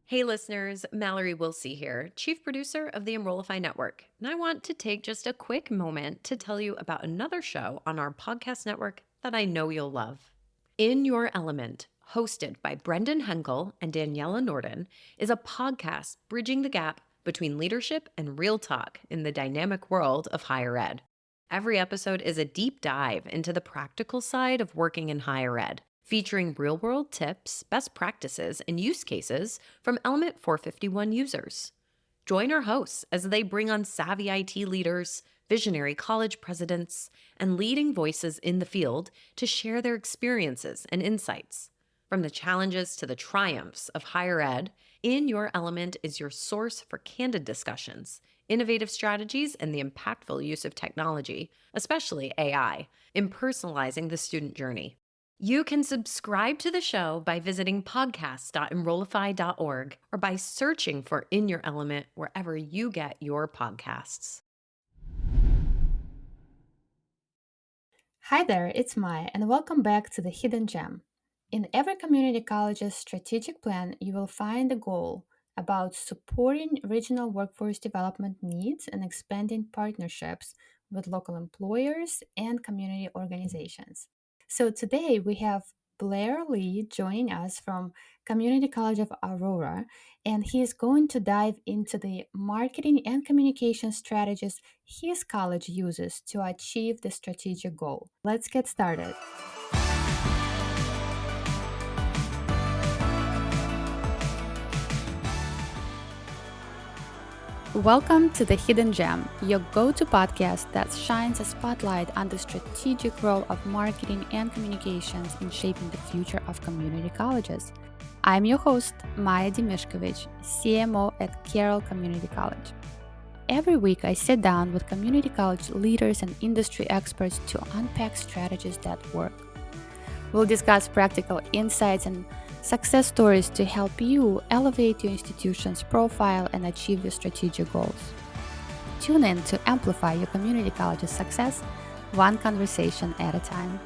Hey listeners, Mallory Wilsey here, Chief Producer of the Enrollify Network, and I want to take just a quick moment to tell you about another show on our podcast network that I know you'll love. In Your Element, hosted by Brendan Henkel and Daniela Norden, is a podcast bridging the gap between leadership and real talk in the dynamic world of higher ed. Every episode is a deep dive into the practical side of working in higher ed, featuring real world tips, best practices, and use cases from Element 451 users. Join our hosts as they bring on savvy IT leaders, visionary college presidents, and leading voices in the field to share their experiences and insights. From the challenges to the triumphs of higher ed, In Your Element is your source for candid discussions, innovative strategies, and the impactful use of technology, especially AI, in personalizing the student journey. You can subscribe to the show by visiting podcast.enrollify.org or by searching for In Your Element wherever you get your podcasts. Hi there, it's Maya, and welcome back to the Hidden Gem. In every community college's strategic plan, you will find a goal about supporting regional workforce development needs and expanding partnerships with local employers and community organizations. So today we have Blair Lee joining us from Community College of Aurora, and he is going to dive into the marketing and communication strategies his college uses to achieve the strategic goal. Let's get started. Welcome to The Hidden Gem, your go to podcast that shines a spotlight on the strategic role of marketing and communications in shaping the future of community colleges. I'm your host, Maya Dimishkovich, CMO at Carroll Community College. Every week, I sit down with community college leaders and industry experts to unpack strategies that work. We'll discuss practical insights and success stories to help you elevate your institution's profile and achieve your strategic goals. Tune in to amplify your community college's success, one conversation at a time.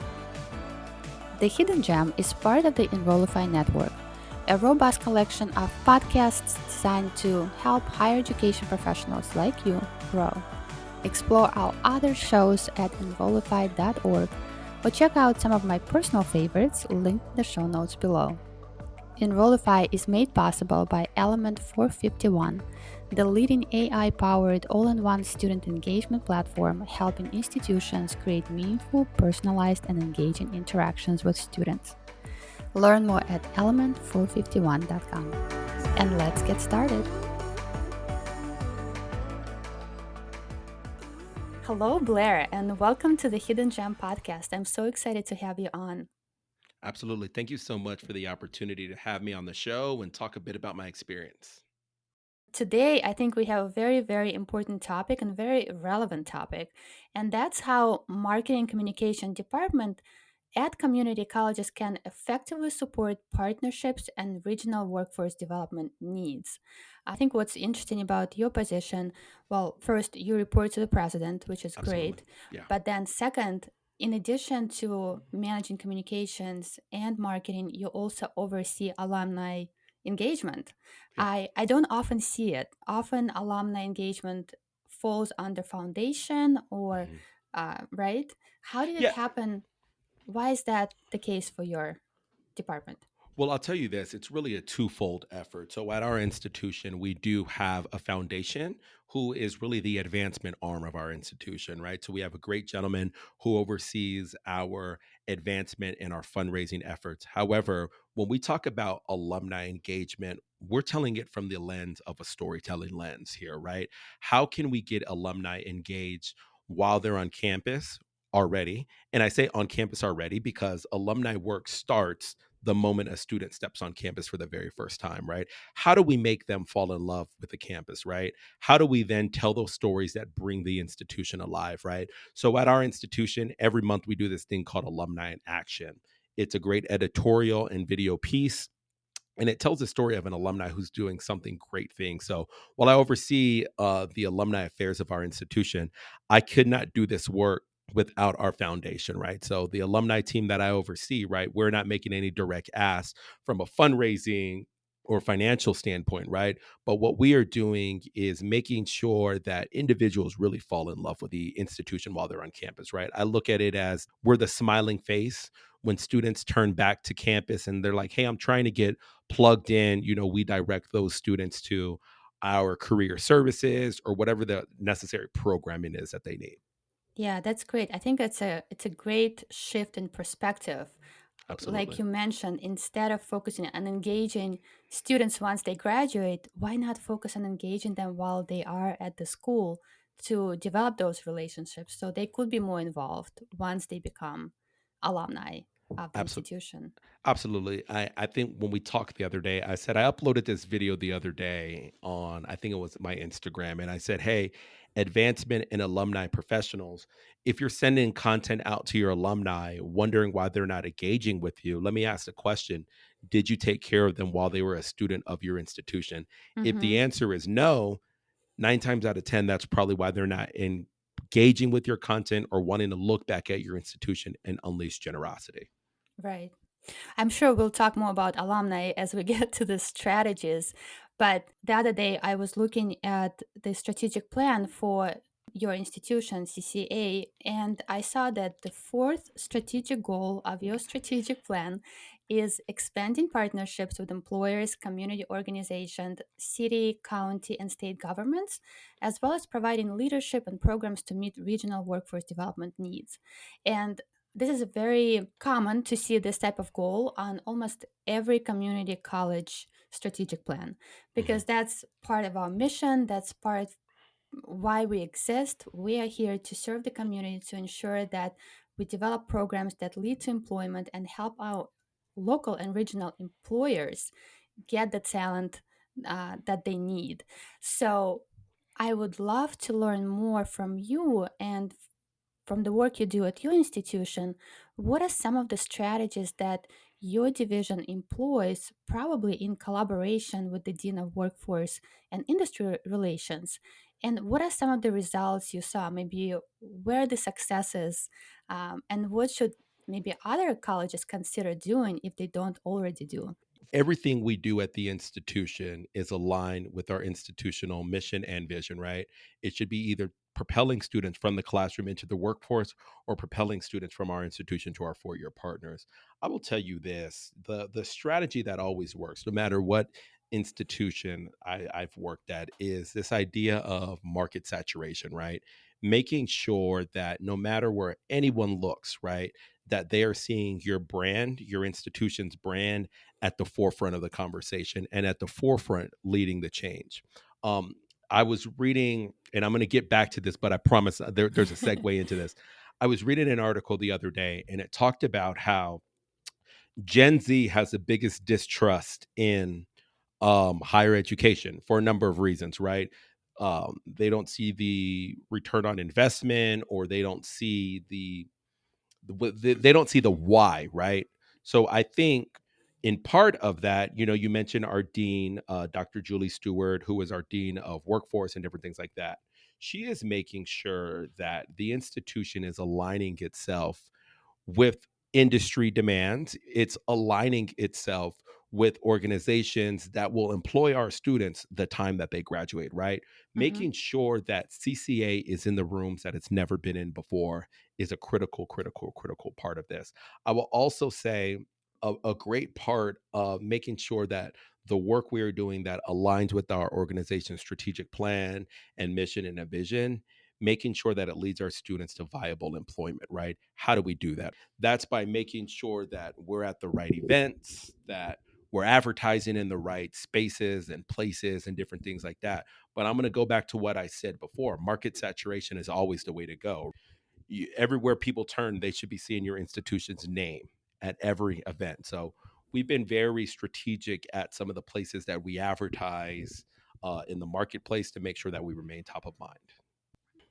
The Hidden Gem is part of the Enrollify Network, a robust collection of podcasts designed to help higher education professionals like you grow. Explore our other shows at enrollify.org or check out some of my personal favorites linked in the show notes below. Enrollify is made possible by Element 451, the leading AI-powered all-in-one student engagement platform helping institutions create meaningful, personalized, and engaging interactions with students. Learn more at element451.com. And let's get started. Hello, Blair, and welcome to the Hidden Gem podcast. I'm so excited to have you on. Absolutely. Thank you so much for the opportunity to have me on the show and talk a bit about my experience. Today, I think we have a very, very important topic and very relevant topic, and that's how marketing communication department at community colleges can effectively support partnerships and regional workforce development needs. I think what's interesting about your position, well, first, you report to the president, which is Absolutely. great. Yeah. But then, second, in addition to managing communications and marketing, you also oversee alumni engagement. Yeah. I don't often see it. Often, alumni engagement falls under foundation or, Mhm. right? How did it Yeah. happen? Why is that the case for your department? Well, I'll tell you this, it's really a twofold effort. So at our institution, we do have a foundation who is really the advancement arm of our institution, right? So we have a great gentleman who oversees our advancement and our fundraising efforts. However, when we talk about alumni engagement, we're telling it from the lens of a storytelling lens here, right? How can we get alumni engaged while they're on campus already? And I say on campus already because alumni work starts the moment a student steps on campus for the very first time, right? How do we make them fall in love with the campus, right? How do we then tell those stories that bring the institution alive, right? So at our institution, every month we do this thing called Alumni in Action. It's a great editorial and video piece, and it tells the story of an alumni who's doing something great thing. So while I oversee the alumni affairs of our institution, I could not do this work without our foundation, right? So the alumni team that I oversee, right, we're not making any direct asks from a fundraising or financial standpoint, right? But what we are doing is making sure that individuals really fall in love with the institution while they're on campus, right? I look at it as we're the smiling face when students turn back to campus and they're like, hey, I'm trying to get plugged in. We direct those students to our career services or whatever the necessary programming is that they need. Yeah, that's great. I think it's a great shift in perspective. Like Absolutely. you mentioned, instead of focusing on engaging students once they graduate, why not focus on engaging them while they are at the school to develop those relationships so they could be more involved once they become alumni of the Absolutely. institution? Absolutely. I think when we talked the other day, I said I uploaded this video the other day on, I think it was my Instagram, and I said, hey, advancement in alumni professionals, if you're sending content out to your alumni, wondering why they're not engaging with you, let me ask the question. Did you take care of them while they were a student of your institution? If the Mm-hmm. answer is no, 9 times out of 10, that's probably why they're not engaging with your content or wanting to look back at your institution and unleash generosity. Right. I'm sure we'll talk more about alumni as we get to the strategies. But the other day, I was looking at the strategic plan for your institution, CCA, and I saw that the fourth strategic goal of your strategic plan is expanding partnerships with employers, community organizations, city, county, and state governments, as well as providing leadership and programs to meet regional workforce development needs. And this is very common to see this type of goal on almost every community college strategic plan Mhm. because that's part of our mission. That's part of why we exist. We are here to serve the community to ensure that we develop programs that lead to employment and help our local and regional employers get the talent that they need. So I would love to learn more from you and from the work you do at your institution. What are some of the strategies that your division employs, probably in collaboration with the Dean of Workforce and Industry Relations? And what are some of the results you saw? Maybe where the successes, and what should maybe other colleges consider doing if they don't already do? Everything we do at the institution is aligned with our institutional mission and vision, right? It should be either propelling students from the classroom into the workforce or propelling students from our institution to our four-year partners. I will tell you this, the strategy that always works, no matter what institution I've worked at, is this idea of market saturation, right? Making sure that no matter where anyone looks, right, that they are seeing your brand, your institution's brand at the forefront of the conversation and at the forefront leading the change. Um, I was reading, and I'm going to get back to this, but I promise there's a segue into this. I was reading an article the other day, and it talked about how Gen Z has the biggest distrust in higher education for a number of reasons, right? They don't see the return on investment, or they don't see they don't see the why, right? So I think in part of that, you mentioned our dean, Dr. Julie Stewart, who is our dean of workforce and different things like that. She is making sure that the institution is aligning itself with industry demands. It's aligning itself with organizations that will employ our students the time that they graduate, right? Hmm. Making sure that CCA is in the rooms that it's never been in before is a critical, critical, critical part of this. I will also say a great part of making sure that the work we are doing that aligns with our organization's strategic plan and mission and a vision, making sure that it leads our students to viable employment, right? How do we do that? That's by making sure that we're at the right events, that we're advertising in the right spaces and places and different things like that. But I'm going to go back to what I said before. Market saturation is always the way to go. Everywhere people turn, they should be seeing your institution's name at every event. So we've been very strategic at some of the places that we advertise in the marketplace to make sure that we remain top of mind.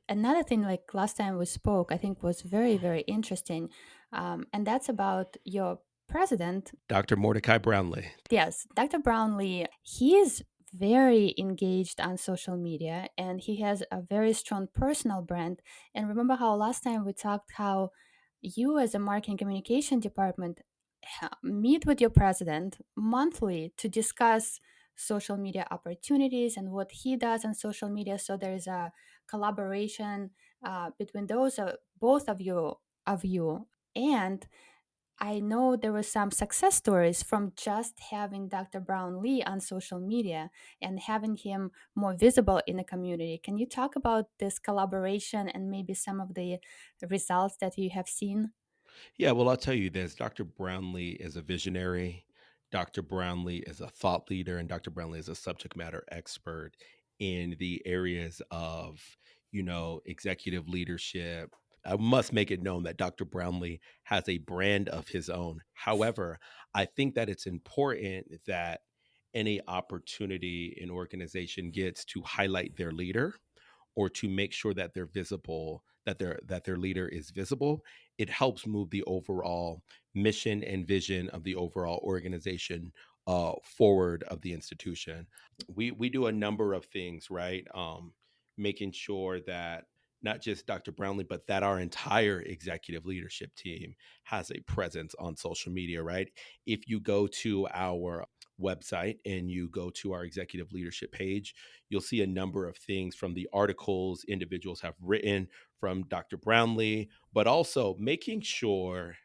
Another thing, like last time we spoke, I think was very, very interesting. And that's about your president. Dr. Mordecai Brownlee. Yes, Dr. Brownlee, he is very engaged on social media and he has a very strong personal brand. And remember how last time we talked how you as a marketing communication department meet with your president monthly to discuss social media opportunities and what he does on social media. So there's a collaboration between those both of you. And I know there were some success stories from just having Dr. Brown Lee on social media and having him more visible in the community. Can you talk about this collaboration and maybe some of the results that you have seen? Yeah, well, I'll tell you this. Dr. Brownlee is a visionary. Dr. Brownlee is a thought leader, and Dr. Brownlee is a subject matter expert in the areas of, executive leadership. I must make it known that Dr. Brownlee has a brand of his own. However, I think that it's important that any opportunity an organization gets to highlight their leader or to make sure that they're visible, that their leader is visible, it helps move the overall mission and vision of the overall organization forward of the institution. We do a number of things, right? Making sure that not just Dr. Brownlee, but that our entire executive leadership team has a presence on social media, right? If you go to our website and you go to our executive leadership page, you'll see a number of things from the articles individuals have written from Dr. Brownlee, but also making sure,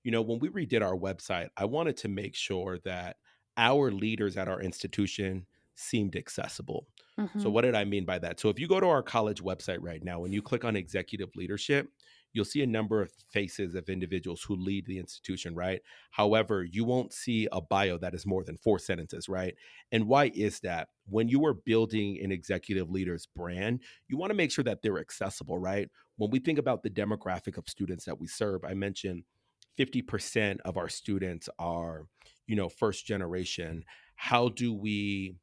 when we redid our website, I wanted to make sure that our leaders at our institution seemed accessible. So, Mm-hmm. what did I mean by that? So, if you go to our college website right now and you click on executive leadership, you'll see a number of faces of individuals who lead the institution, right? However, you won't see a bio that is more than 4 sentences, right? And why is that? When you are building an executive leader's brand, you want to make sure that they're accessible, right? When we think about the demographic of students that we serve, I mentioned 50% of our students are, first generation. How do we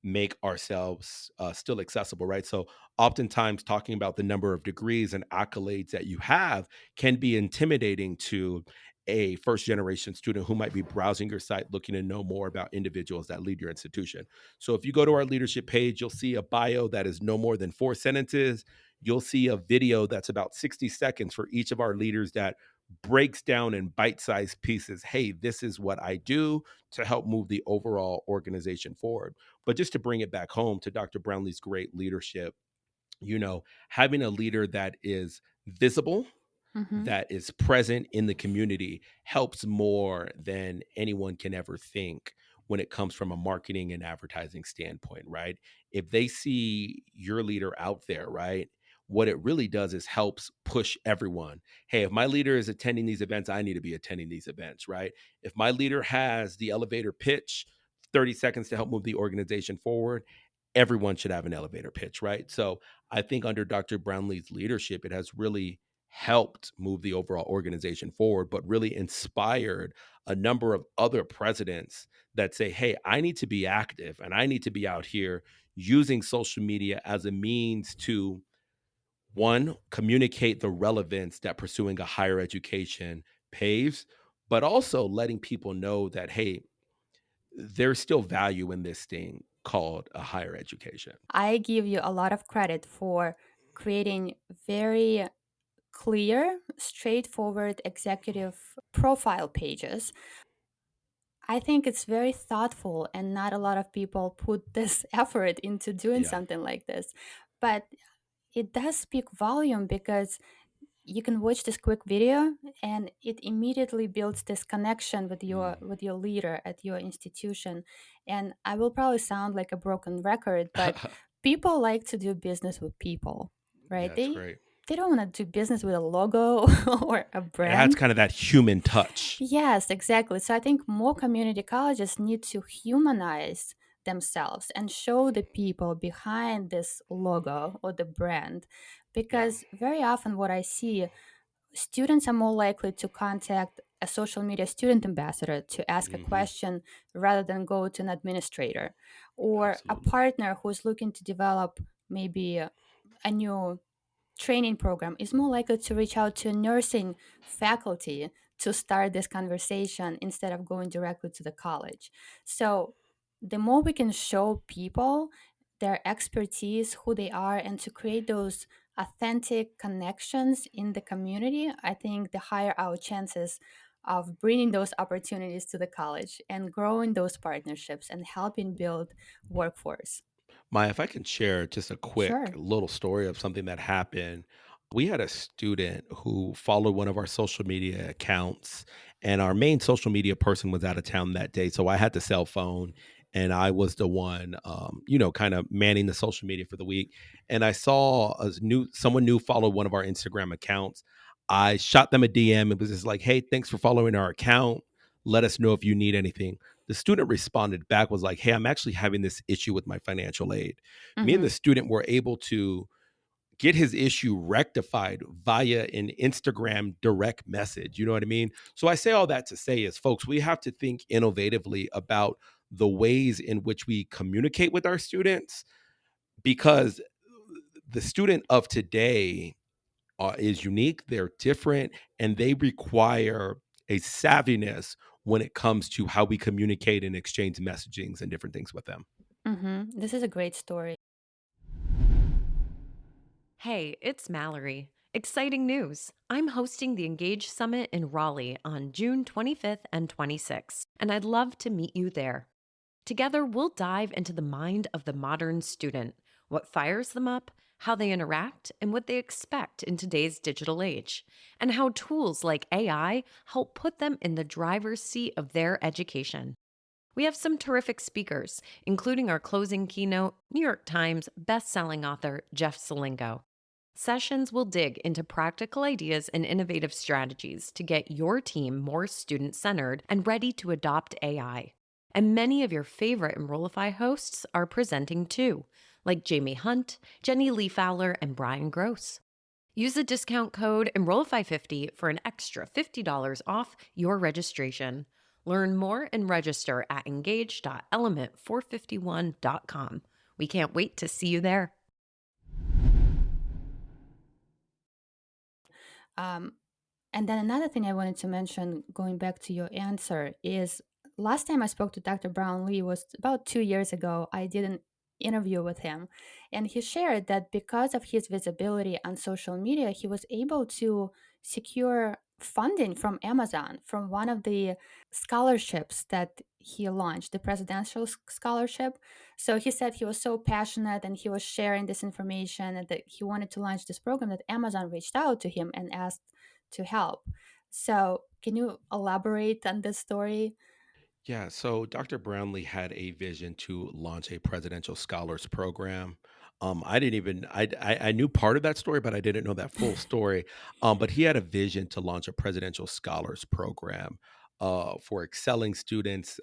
make ourselves still accessible, right? So, oftentimes, talking about the number of degrees and accolades that you have can be intimidating to a first generation student who might be browsing your site looking to know more about individuals that lead your institution. So, if you go to our leadership page, you'll see a bio that is no more than 4 sentences. You'll see a video that's about 60 seconds for each of our leaders that breaks down in bite sized pieces. Hey, this is what I do to help move the overall organization forward. But just to bring it back home to Dr. Brownlee's great leadership, having a leader that is visible, Mm-hmm. that is present in the community helps more than anyone can ever think when it comes from a marketing and advertising standpoint, right? If they see your leader out there, right? What it really does is helps push everyone. Hey, if my leader is attending these events, I need to be attending these events, right? If my leader has the elevator pitch, 30 seconds to help move the organization forward, everyone should have an elevator pitch, right? So I think under Dr. Brownlee's leadership, it has really helped move the overall organization forward, but really inspired a number of other presidents that say, hey, I need to be active and I need to be out here using social media as a means to, one, communicate the relevance that pursuing a higher education paves, but also letting people know that, hey, there's still value in this thing called a higher education. I give you a lot of credit for creating very clear, straightforward executive profile pages. I think it's very thoughtful, and not a lot of people put this effort into doing Yeah. something like this. But it does speak volume because you can watch this quick video and it immediately builds this connection with your Mm. leader at your institution. And I will probably sound like a broken record, but people like to do business with people, right? Yeah, it's great. They don't want to do business with a logo or a It adds brand. kind of that human touch. Yes, exactly. So I think more community colleges need to humanize themselves and show the people behind this logo or the brand. Yeah. Because very often, what I see, students are more likely to contact a social media student ambassador to ask a Hmm. question rather than go to an administrator, or a Absolutely. partner who's looking to develop maybe a new training program is more likely to reach out to nursing faculty to start this conversation instead of going directly to the college. So, the more we can show people their expertise, who they are, and to create those authentic connections in the community, I think the higher our chances of bringing those opportunities to the college and growing those partnerships and helping build workforce. Maya, if I can share just a quick Sure. little story of something that happened. We had a student who followed one of our social media accounts, and our main social media person was out of town that day. So I had the cell phone, and I was the one, kind of manning the social media for the week. And I saw someone new followed one of our Instagram accounts. I shot them a DM. It was just like, "Hey, thanks for following our account. Let us know if you need anything." The student responded back, was like, "Hey, I'm actually having this issue with my financial aid." Me and Mm-hmm. the student were able to get his issue rectified via an Instagram direct message. You know what I mean? So I say all that to say is, folks, we have to think innovatively about the ways in which we communicate with our students, because the student of today is unique, they're different, and they require a savviness when it comes to how we communicate and exchange messagings and different things with them. Mm-hmm. This is a great story. Hey, it's Mallory. Exciting news! I'm hosting the Engage Summit in Raleigh on June 25th and 26th, and I'd love to meet you there. Together, we'll dive into the mind of the modern student, what fires them up, how they interact, and what they expect in today's digital age, and how tools like AI help put them in the driver's seat of their education. We have some terrific speakers, including our closing keynote, New York Times bestselling author Jeff Selingo. Sessions will dig into practical ideas and innovative strategies to get your team more student centered and ready to adopt AI. And many of your favorite Enrollify hosts are presenting too, like Jamie Hunt, Jenny Lee Fowler, and Brian Gross. Use the discount code Enrollify50 for an extra $50 off your registration. Learn more and register at engage.element451.com. We can't wait to see you there. Um, and then another thing I wanted to mention, going back to your answer, is last time I spoke to Dr. Brown Lee was about 2 years ago. I did an interview with him, and he shared that because of his visibility on social media, he was able to secure funding from Amazon from one of the scholarships that he launched, the presidential scholarship. So he said he was so passionate and he was sharing this information and that he wanted to launch this program that Amazon reached out to him and asked to help. So, can you elaborate on this story? Yeah, so Dr. Brownlee had a vision to launch a presidential scholars program. I didn't even I knew part of that story, but I didn't know that full story. But he had a vision to launch a presidential scholars program for excelling students,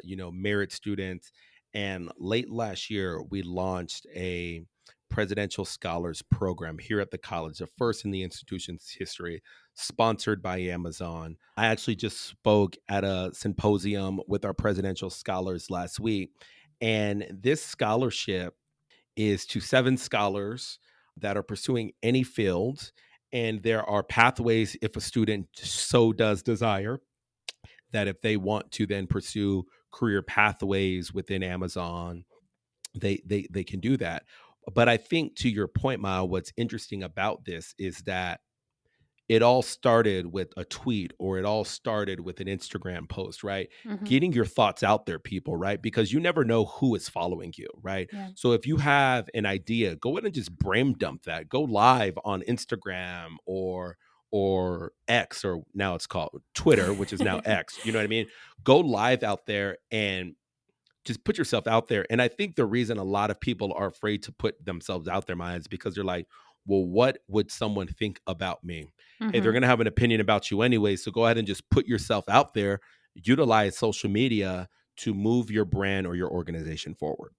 merit students. And late last year, we launched a presidential scholars program here at the college, the first in the institution's history, sponsored by Amazon. I actually just spoke at a symposium with our presidential scholars last week. And this scholarship is to seven scholars that are pursuing any field. And there are pathways if a student so does desire, that if they want to then pursue career pathways within Amazon, they can do that. But I think, to your point, Mile, what's interesting about this is that it all started with a tweet, or it all started with an Instagram post, right? Hmm. Getting your thoughts out there, people, right? Because you never know who is following you, right? Yeah. So if you have an idea, go ahead and just brain dump that. Go live on Instagram or X, or now it's called Twitter, which is now X. You know what I mean? Go live out there and just put yourself out there. And I think the reason a lot of people are afraid to put themselves out there, minds, because they're like, well, what would someone think about me? Hey, they're Hmm. going to have an opinion about you anyway. So go ahead and just put yourself out there, utilize social media to move your brand or your organization forward.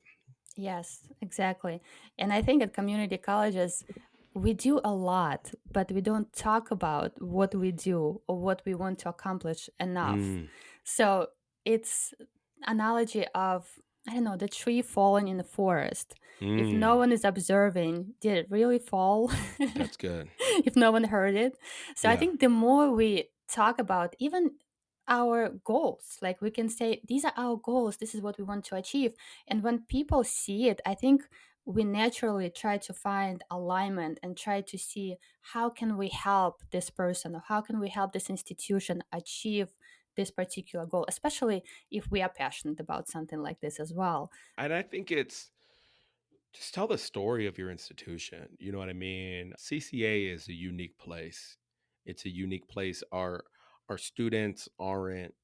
Yes, exactly. And I think at community colleges, we do a lot, but we don't talk about what we do or what we want to accomplish enough. Mm, So it's analogy of, I don't know, the tree falling in the forest. If no mm, one is observing, did it really fall? that's good. If no one heard it. So I Yeah. think the more we talk about even our goals, like we can say, these are our goals, this is what we want to achieve. And when people see it, I think we naturally try to find alignment and try to see how can we help this person or how can we help this institution achieve this particular goal, especially if we are passionate about something like this as well. And I think it's just tell the story of your institution. You know what I mean? CCA is a unique place. It's a unique place. Our students aren't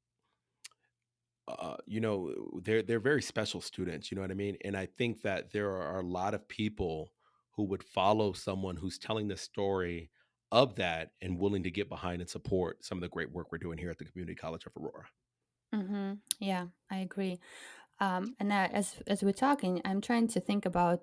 they're very special students, you know what I mean? And I think that there are a lot of people who would follow someone who's telling the story of that and willing to get behind and support some of the great work we're doing here at the Community College of Aurora. Yeah, I agree. And as we're talking, I'm trying to think about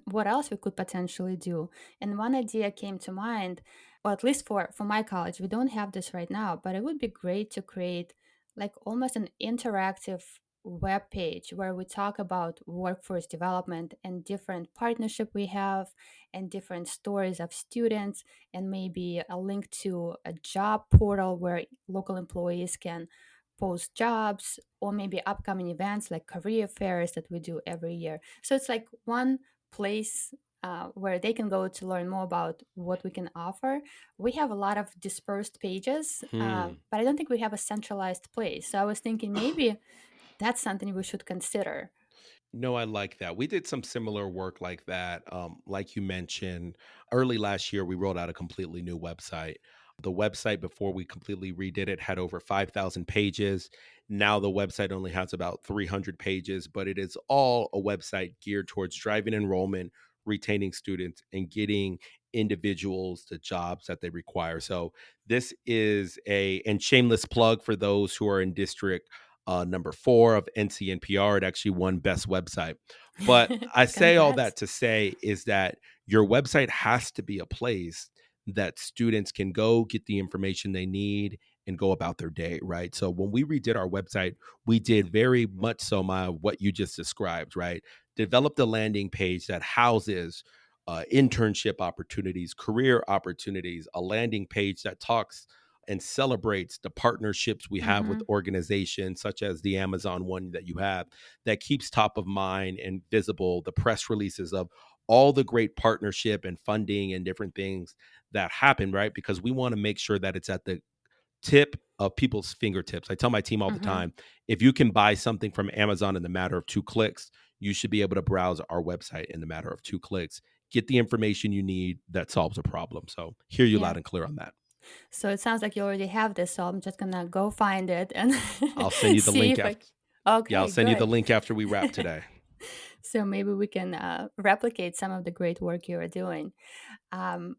what else we could potentially do. And one idea came to mind, or at least for my college, we don't have this right now, but it would be great to create like almost an interactive web page where we talk about workforce development and different partnership we have and different stories of students, and maybe a link to a job portal where local employees can post jobs, or maybe upcoming events like career fairs that we do every year. So it's like one place where they can go to learn more about what we can offer. We have a lot of dispersed pages, Hmm. but I don't think we have a centralized place. So I was thinking maybe that's something we should consider. No, I like that. We did some similar work like that. Like you mentioned, early last year, we rolled out a completely new website. The website, before we completely redid it, had over 5,000 pages. Now the website only has about 300 pages, but it is all a website geared towards driving enrollment, retaining students, and getting individuals the jobs that they require. So this is and shameless plug for those who are in district number 4 of NCNPR. It actually won best website. But I say all Congrats. that to say is that your website has to be a place that students can go get the information they need and go about their day, right? So when we redid our website, we did very much so what you just described, right? Developed a landing page that houses internship opportunities, career opportunities, a landing page that talks and celebrates the partnerships we have with Mm-hmm. organizations such as the Amazon one that you have, that keeps top of mind and visible the press releases of all the great partnership and funding and different things that happen, right? Because we want to make sure that it's at the tip of people's fingertips. I tell my team all the Mm-hmm. time, if you can buy something from Amazon in the matter of 2 clicks, you should be able to browse our website in the matter of 2 clicks. Get the information you need that solves a problem. So hear you Yeah. loud and clear on that. So it sounds like you already have this. So I'm just gonna go find it and I'll send you the see link if I. after. Yeah, I'll Okay, send you the good. link after we wrap today. So maybe we can replicate some of the great work you are doing. Um,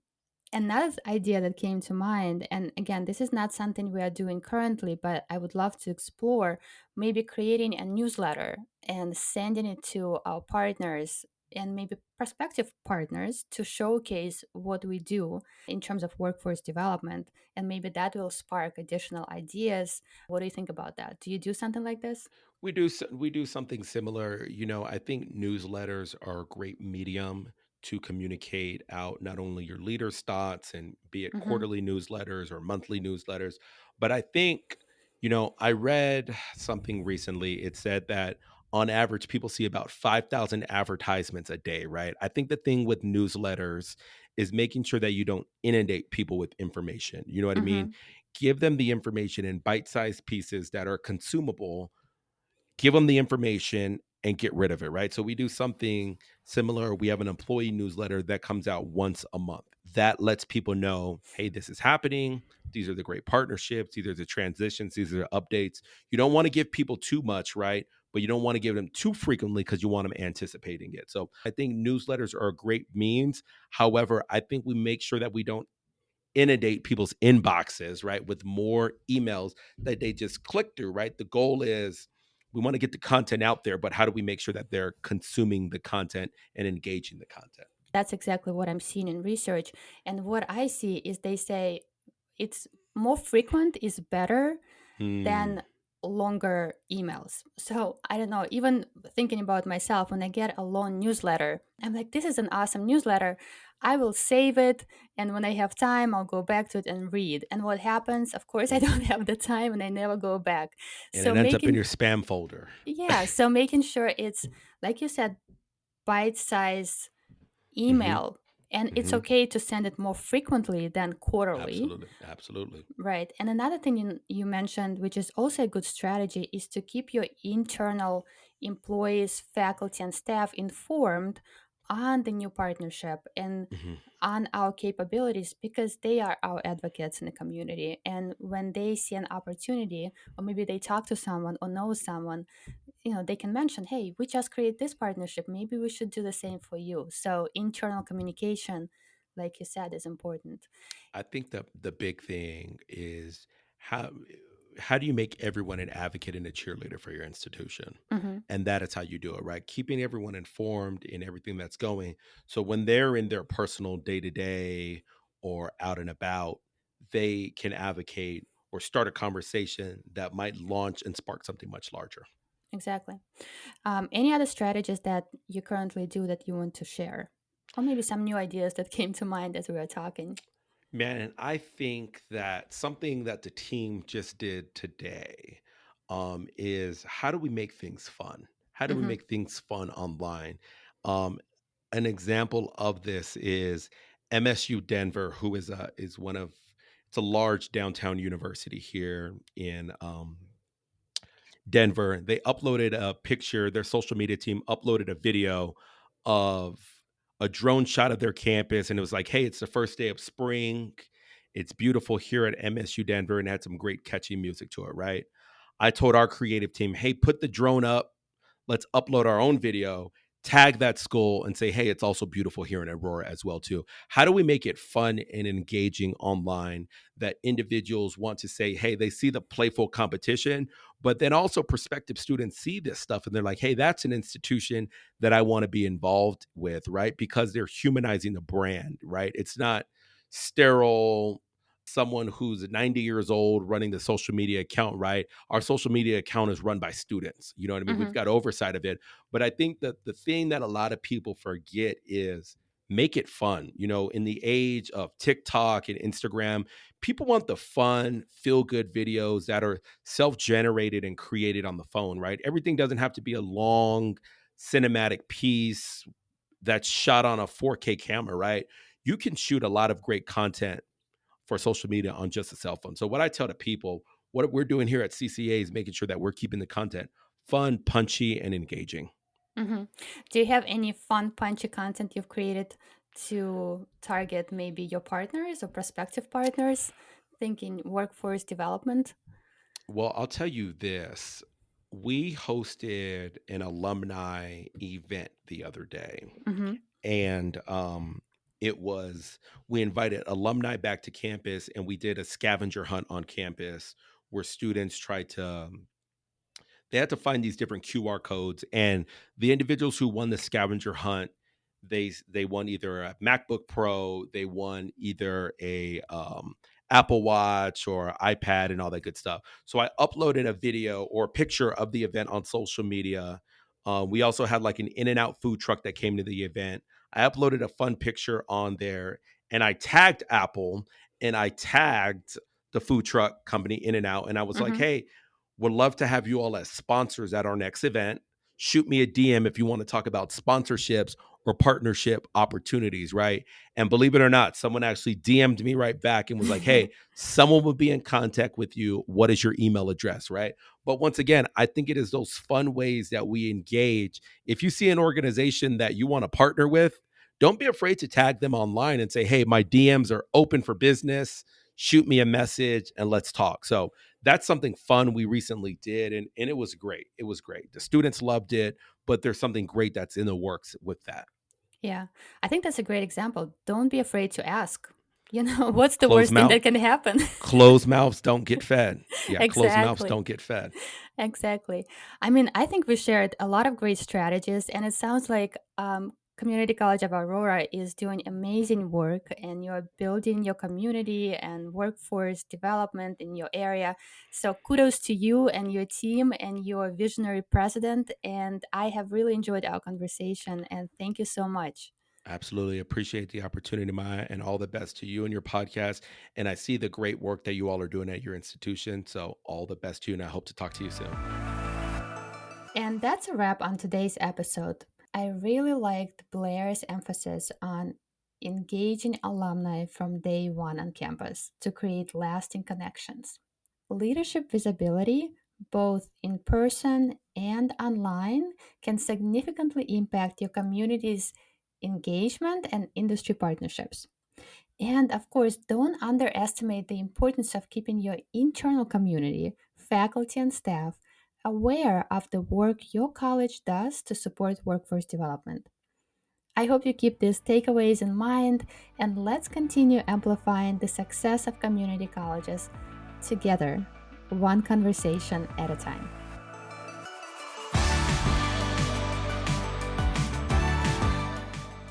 Another idea that came to mind, and again, this is not something we are doing currently, but I would love to explore maybe creating a newsletter and sending it to our partners and maybe prospective partners to showcase what we do in terms of workforce development. And maybe that will spark additional ideas. What do you think about that? Do you do something like this? We do something similar. I think newsletters are a great medium to communicate out not only your leaders' thoughts, and be it Mm-hmm. quarterly newsletters or monthly newsletters, but I think, I read something recently. It said that on average people see about 5,000 advertisements a day, right? I think the thing with newsletters is making sure that you don't inundate people with information. You know what I mean? Mm-hmm. Give them the information in bite-sized pieces that are consumable, give them the information and get rid of it, right? So we do something similar. We have an employee newsletter that comes out once a month. That lets people know, hey, this is happening. These are the great partnerships. These are the transitions. These are the updates. You don't want to give people too much, right? But you don't want to give them too frequently because you want them anticipating it. So I think newsletters are a great means. However, I think we make sure that we don't inundate people's inboxes, right, with more emails that they just click through, right? The goal is we want to get the content out there, but how do we make sure that they're consuming the content and engaging the content? That's exactly what I'm seeing in research. And what I see is they say it's more frequent is better Hmm. than longer emails. So I don't know, even thinking about myself, when I get a long newsletter, I'm like, this is an awesome newsletter. I will save it. And when I have time, I'll go back to it and read. And what happens? Of course, I don't have the time and I never go back. And So it ends up in making, your spam folder. yeah, so making sure it's, like you said, bite-sized Hmm. email, and it's Hmm. okay to send it more frequently than quarterly. Absolutely. Absolutely. Right. And another thing you mentioned, which is also a good strategy, is to keep your internal employees, faculty, and staff informed on the new partnership and Hmm. on our capabilities, because they are our advocates in the community. And when they see an opportunity, or maybe they talk to someone or know someone, they can mention, hey, we just created this partnership. Maybe we should do the same for you. So internal communication, like you said, is important. I think the big thing is how how do you make everyone an advocate and a cheerleader for your institution? Hmm. And that is how you do it, right? Keeping everyone informed in everything that's going. So when they're in their personal day to day or out and about, they can advocate or start a conversation that might launch and spark something much larger. Exactly. Any other strategies that you currently do that you want to share? Or maybe some new ideas that came to mind as we were talking? Man, and I think that something that the team just did today is how do we make things fun? How do we Hmm. make things fun online? Um, an example of this is MSU Denver, who is one of it's a large downtown university here in Denver. They uploaded a picture, their social media team uploaded a video of a drone shot of their campus. And it was like, hey, it's the first day of spring. It's beautiful here at MSU Denver, and had some great catchy music to it, right? I told our creative team, hey, put the drone up. Let's upload our own video, tag that school, and say, hey, it's also beautiful here in Aurora as well, too. How do we make it fun and engaging online that individuals want to say, hey, they see the playful competition, but then also prospective students see this stuff and they're like, hey, that's an institution that I want to be involved with, right? Because they're humanizing the brand, right? It's not sterile, someone who's 90 years old running the social media account, right? Our social media account is run by students. You know what I mean? We've Hmm. got oversight of it. But I think that the thing that a lot of people forget is make it fun. You know, in the age of TikTok and Instagram, people want the fun, feel good videos that are self generated and created on the phone, right? Everything doesn't have to be a long cinematic piece that's shot on a 4K camera, right? You can shoot a lot of great content for social media on just a cell phone. So what I tell the people, what we're doing here at CCA is making sure that we're keeping the content fun, punchy, and engaging. Hmm. Do you have any fun, punchy content you've created to target maybe your partners or prospective partners, thinking workforce development? Well, I'll tell you this. We hosted an alumni event the other day, Hmm. and it was we invited alumni back to campus, and we did a scavenger hunt on campus where students tried to they had to find these different QR codes, and the individuals who won the scavenger hunt, they won either a MacBook Pro, they won either a Apple Watch or iPad and all that good stuff. So I uploaded a video or a picture of the event on social media. We also had like an In and Out food truck that came to the event. I uploaded a fun picture on there, and I tagged Apple and I tagged the food truck company In and Out, and I was like, Hmm. hey, would love to have you all as sponsors at our next event. Shoot me a DM if you want to talk about sponsorships or partnership opportunities, right? And believe it or not, someone actually DM'd me right back and was like, hey, someone will be in contact with you. What is your email address, right? But once again, I think it is those fun ways that we engage. If you see an organization that you want to partner with, don't be afraid to tag them online and say, hey, my DMs are open for business. Shoot me a message and let's talk. So that's something fun we recently did, and it was great. It was great. The students loved it, but there's something great that's in the works with that. Yeah, I think that's a great example. Don't be afraid to ask. What's the Closed worst thing mouth that can happen? closed mouths don't get fed. Yeah, closed mouths Exactly. don't get fed. Exactly. I mean, I think we shared a lot of great strategies, and it sounds like Community College of Aurora is doing amazing work, and you're building your community and workforce development in your area. So, kudos to you and your team and your visionary president. And I have really enjoyed our conversation, and thank you so much. Absolutely appreciate the opportunity, Maya, and all the best to you and your podcast. And I see the great work that you all are doing at your institution. So all the best to you, and I hope to talk to you soon. And that's a wrap on today's episode. I really liked Blair's emphasis on engaging alumni from day one on campus to create lasting connections. Leadership visibility, both in person and online, can significantly impact your community's engagement and industry partnerships. And of course, don't underestimate the importance of keeping your internal community, faculty, and staff aware of the work your college does to support workforce development. I hope you keep these takeaways in mind, and let's continue amplifying the success of community colleges together, one conversation at a time.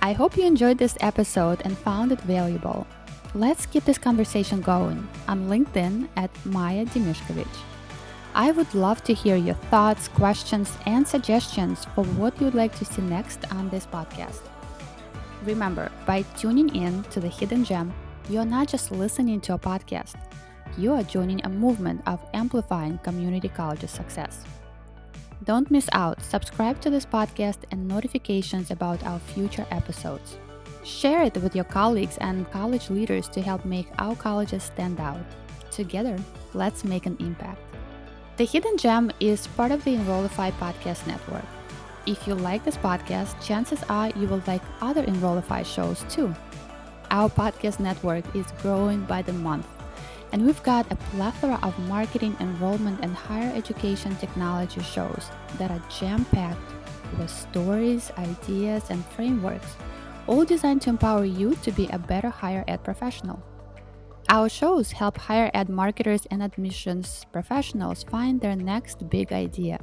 I hope you enjoyed this episode and found it valuable. Let's keep this conversation going on LinkedIn at Maya Dimishkovich. I would love to hear your thoughts, questions, and suggestions for what you'd like to see next on this podcast. Remember, by tuning in to The Hidden Gem, you're not just listening to a podcast, you are joining a movement of amplifying community colleges' success. Don't miss out. Subscribe to this podcast and notifications about our future episodes. Share it with your colleagues and college leaders to help make our colleges stand out. Together, let's make an impact. The Hidden Gem is part of the Enrollify podcast network. If you like this podcast, chances are you will like other Enrollify shows too. Our podcast network is growing by the month, and we've got a plethora of marketing, enrollment, and higher education technology shows that are jam-packed with stories, ideas, and frameworks, all designed to empower you to be a better higher ed professional. Our shows help higher ed marketers and admissions professionals find their next big idea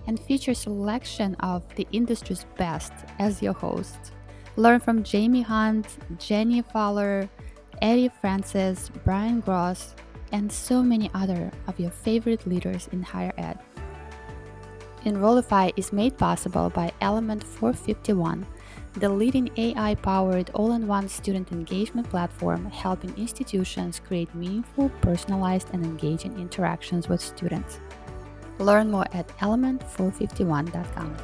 and feature selection of the industry's best as your hosts. Learn from Jamie Hunt, Jenny Fowler, Eddie Francis, Brian Gross, and so many other of your favorite leaders in higher ed. Enrollify is made possible by Element 451, the leading AI-powered all-in-one student engagement platform helping institutions create meaningful, personalized, and engaging interactions with students. Learn more at element451.com.